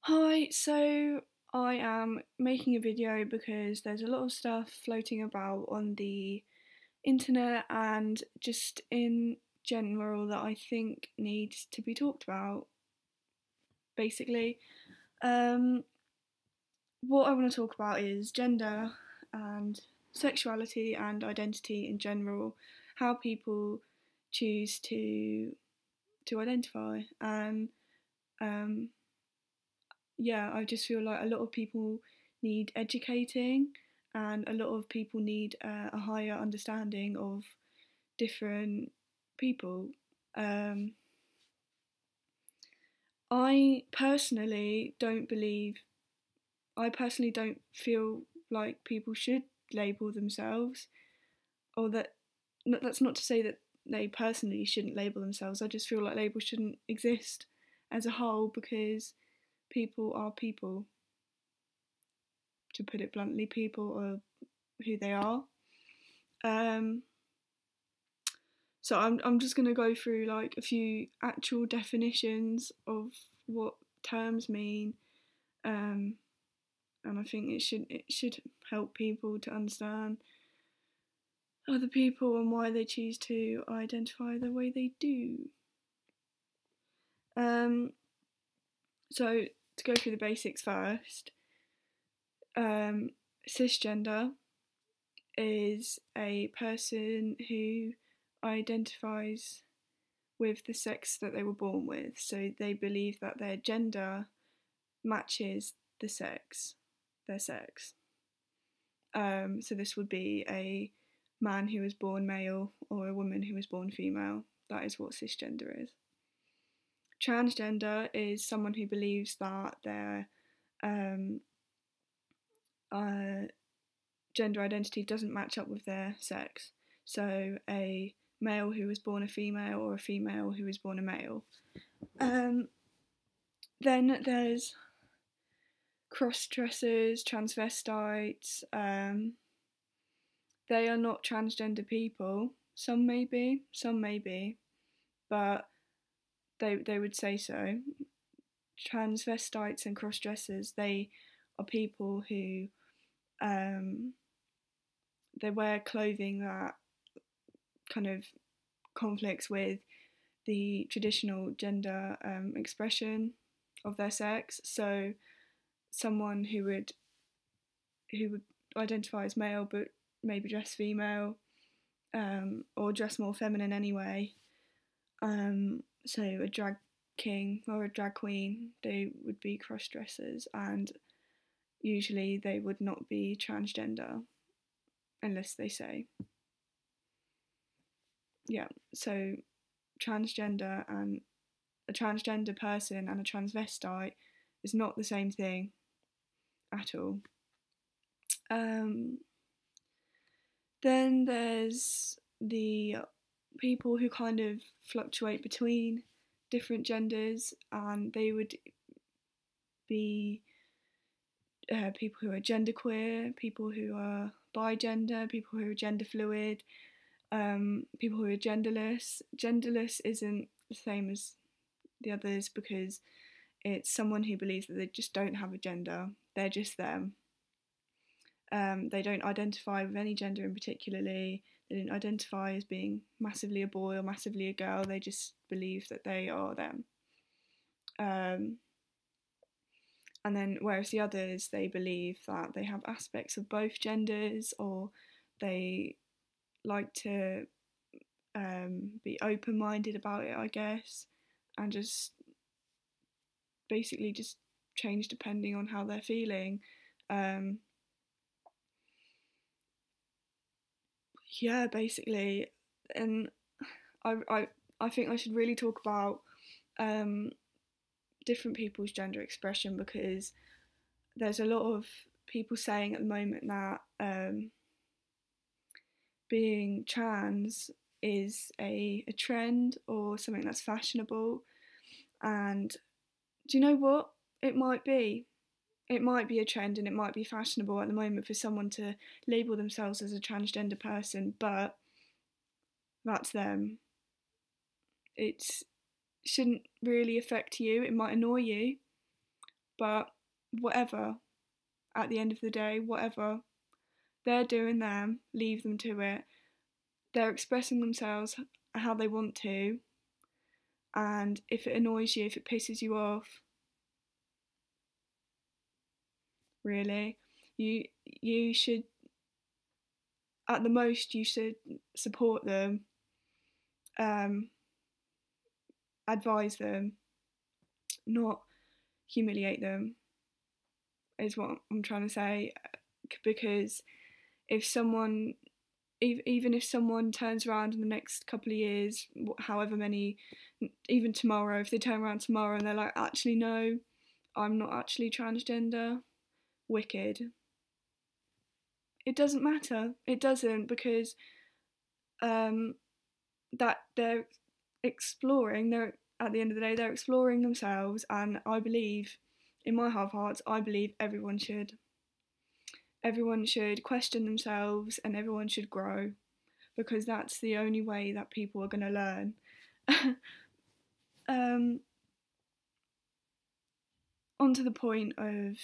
Hi, so I am making a video because there's a lot of stuff floating about on the internet and just in general that I think needs to be talked about, basically. Um, what I want to talk about is gender and sexuality and identity in general, how people choose to identify. And um, yeah, I just feel like a lot of people need educating, and a lot of people need a higher understanding of different people. Um, I personally don't believe, I personally don't feel like people should label themselves, or that, that's not to say that they personally shouldn't label themselves. I just feel like labels shouldn't exist as a whole because people are people, to put it bluntly. People are who they are. Um, so I'm just gonna go through like a few actual definitions of what terms mean, um, and I think it should help people to understand other people and why they choose to identify the way they do. Um, so to go through the basics first, um, cisgender is a person who identifies with the sex that they were born with. So they believe that their gender matches their sex. So this would be a man who was born male or a woman who was born female. That is what cisgender is. Transgender is someone who believes that their um, uh, gender identity doesn't match up with their sex. So a male who was born a female or a female who was born a male. Um, then there's cross-dressers, transvestites. They are not transgender people. Some may be, but they would say so. Transvestites and cross-dressers, they are people who they wear clothing that kind of conflicts with the traditional gender expression of their sex. So someone who would identify as male but maybe dress female, or dress more feminine anyway. So a drag king or a drag queen, they would be cross dressers, and usually they would not be transgender unless they say. Yeah, so transgender and a transgender person and a transvestite is not the same thing at all. Um, then there's the people who kind of fluctuate between different genders, and they would be people who are genderqueer, people who are bigender, people who are gender fluid, people who are genderless. Genderless isn't the same as the others because it's someone who believes that they just don't have a gender, they're just them. They don't identify with any gender in particularly. They don't identify as being massively a boy or massively a girl. They just believe that they are them. And then, whereas the others, they believe that they have aspects of both genders, or they like to be open-minded about it, I guess, and just basically just change depending on how they're feeling. Yeah, basically, and I think I should really talk about um, different people's gender expression, because there's a lot of people saying at the moment that being trans is a trend or something that's fashionable. And do you know what? It might be. It might be a trend and it might be fashionable at the moment for someone to label themselves as a transgender person, but that's them. It shouldn't really affect you. It might annoy you, But whatever, at the end of the day, whatever, they're doing them, leave them to it. They're expressing themselves how they want to, and if it annoys you, if it pisses you off, really, you should, at the most, you should support them, um, advise them, not humiliate them, is what I'm trying to say. Because if someone, even if someone turns around in the next couple of years, however many, even tomorrow, if they turn around tomorrow and they're like, actually, no, I'm not actually transgender, wicked. It doesn't matter. It doesn't, because that they're exploring. They're, at the end of the day, they're exploring themselves, and I believe, in my heart of hearts, I believe everyone should. Everyone should question themselves, and everyone should grow, because that's the only way that people are going to learn. On to the point of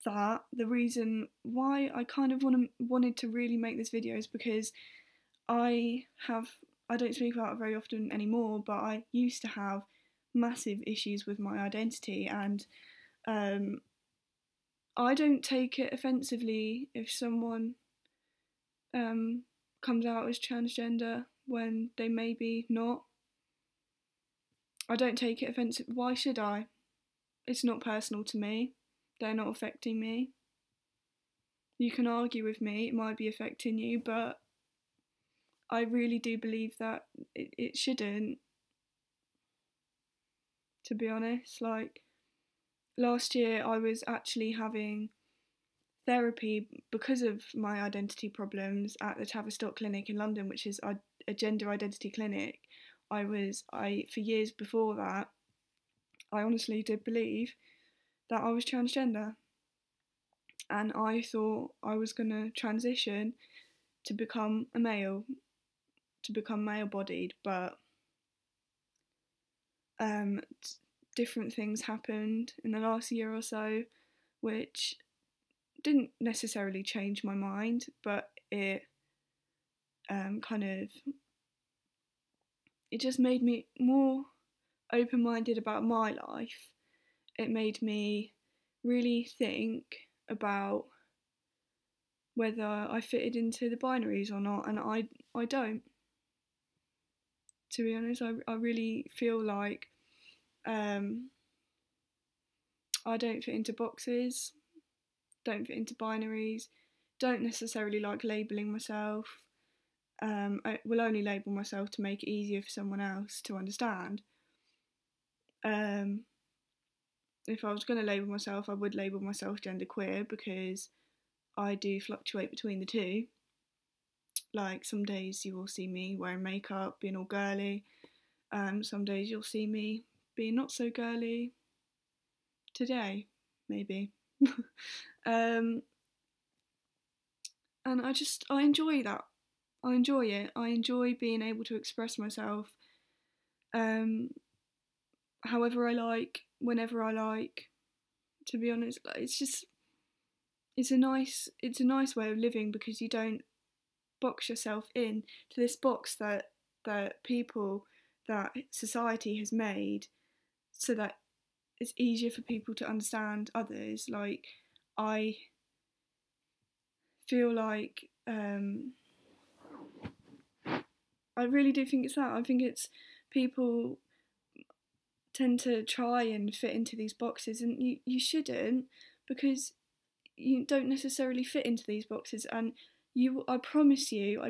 that, the reason why I kind of wanted to really make this video is because I don't speak about it very often anymore, but I used to have massive issues with my identity, and I don't take it offensively if someone comes out as transgender when they may be not. I don't take it offensive. Why should I? It's not personal to me. They're not affecting me. You can argue with me, it might be affecting you, but I really do believe that it shouldn't, to be honest. Like, last year I was actually having therapy because of my identity problems at the Tavistock Clinic in London, which is a gender identity clinic. For years before that, I honestly did believe that I was transgender, and I thought I was going to transition to become a male, to become male-bodied, but different things happened in the last year or so, which didn't necessarily change my mind, but it it just made me more open-minded about my life. It made me really think about whether I fitted into the binaries or not, and I don't. To be honest, I really feel like I don't fit into boxes, don't fit into binaries, don't necessarily like labelling myself. I will only label myself to make it easier for someone else to understand. If I was going to label myself, I would label myself genderqueer, because I do fluctuate between the two. Like, some days you will see me wearing makeup, being all girly. Some days you'll see me being not so girly. Today, maybe. And I enjoy that. I enjoy it. I enjoy being able to express myself however I like, whenever I like. To be honest, it's a nice way of living, because you don't box yourself in to this box that society has made, so that it's easier for people to understand others. Like, I feel like I really do think it's that. I think it's people tend to try and fit into these boxes, and you shouldn't, because you don't necessarily fit into these boxes, and I promise you,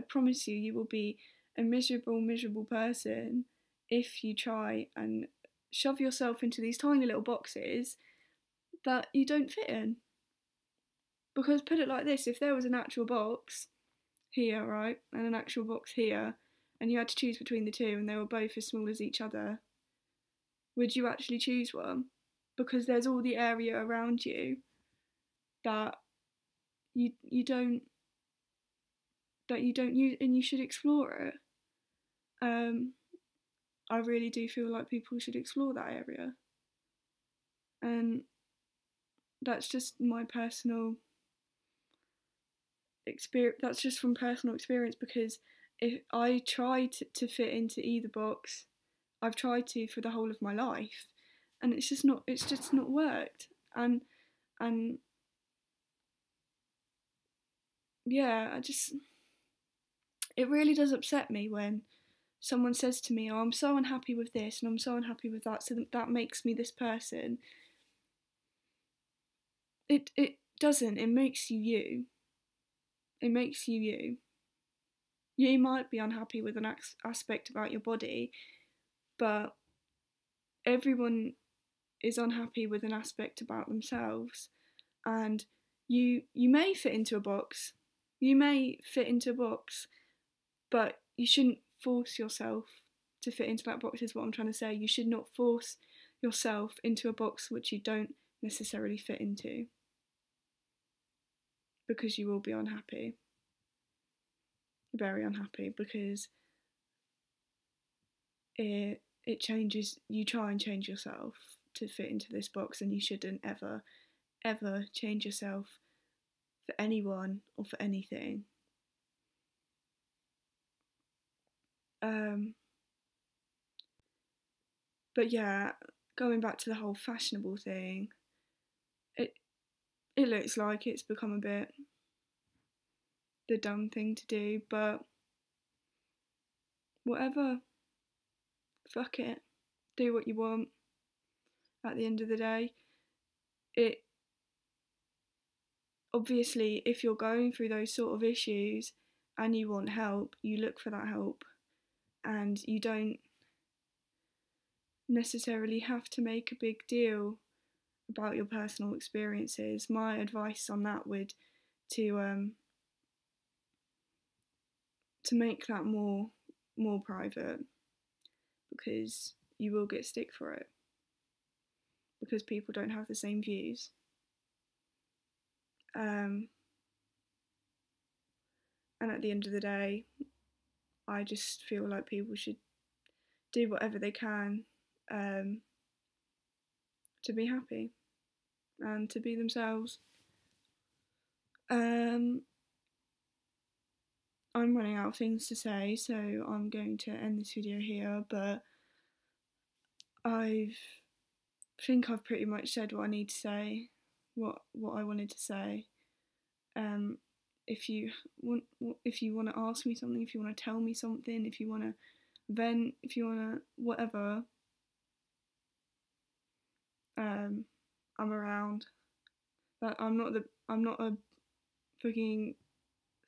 you will be a miserable person if you try and shove yourself into these tiny little boxes that you don't fit in. Because, put it like this, if there was an actual box here, right, and an actual box here, and you had to choose between the two and they were both as small as each other, would you actually choose one? Because there's all the area around you that you don't use, and you should explore it. I really do feel like people should explore that area. And that's just my personal experience. That's just from personal experience, because if I try to fit into either box, I've tried to for the whole of my life, and it's just not worked. And yeah, it really does upset me when someone says to me, "Oh, I'm so unhappy with this and I'm so unhappy with that, so that makes me this person." It doesn't. It makes you you. It makes you you. You might be unhappy with an aspect about your body, but everyone is unhappy with an aspect about themselves, and you may fit into a box. You may fit into a box, but you shouldn't force yourself to fit into that box, is what I'm trying to say. You should not force yourself into a box which you don't necessarily fit into, because you will be unhappy. Very unhappy, because it changes. You try and change yourself to fit into this box, and you shouldn't ever change yourself for anyone or for anything. But yeah, going back to the whole fashionable thing, it looks like it's become a bit the dumb thing to do, but whatever, fuck it, do what you want. At the end of the day, it obviously, if you're going through those sort of issues and you want help, you look for that help, and you don't necessarily have to make a big deal about your personal experiences. My advice on that would to make that more private, because you will get stick for it, because people don't have the same views. And at the end of the day, I just feel like people should do whatever they can to be happy and to be themselves. I'm running out of things to say, so I'm going to end this video here, but I think I've pretty much said what I need to say, what I wanted to say. If you want to ask me something, if you want to tell me something, if you want to vent, if you want to whatever, I'm around. But I'm not a fucking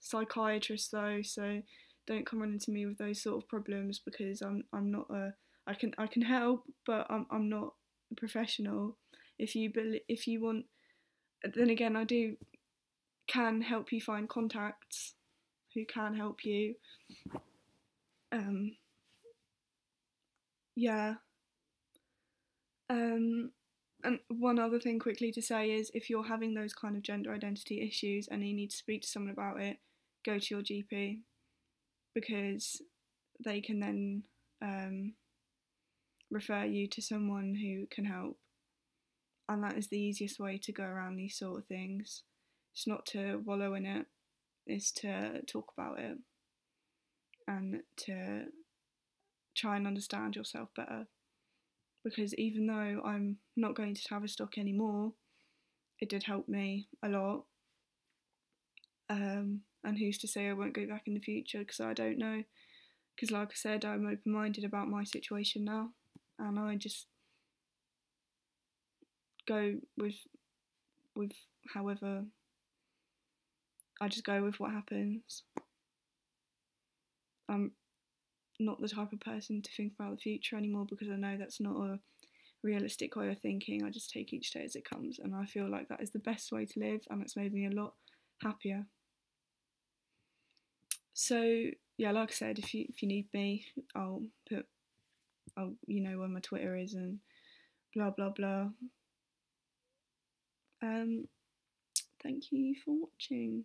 psychiatrist though, so don't come running to me with those sort of problems, because I'm not a I can help, but I'm not a professional. If you want, then again, I can help you find contacts who can help you. Yeah. And one other thing quickly to say is, if you're having those kind of gender identity issues and you need to speak to someone about it, go to your GP, because they can then refer you to someone who can help. And that is the easiest way to go around these sort of things. It's not to wallow in it, it's to talk about it and to try and understand yourself better. Because even though I'm not going to Tavistock anymore, it did help me a lot. And who's to say I won't go back in the future, because I don't know. Because like I said, I'm open-minded about my situation now, and I just go with however, I just go with what happens. I'm not the type of person to think about the future anymore, because I know that's not a realistic way of thinking. I just take each day as it comes, and I feel like that is the best way to live, and it's made me a lot happier. So yeah, like I said, if you need me, I'll you know where my Twitter is and blah blah blah. Thank you for watching.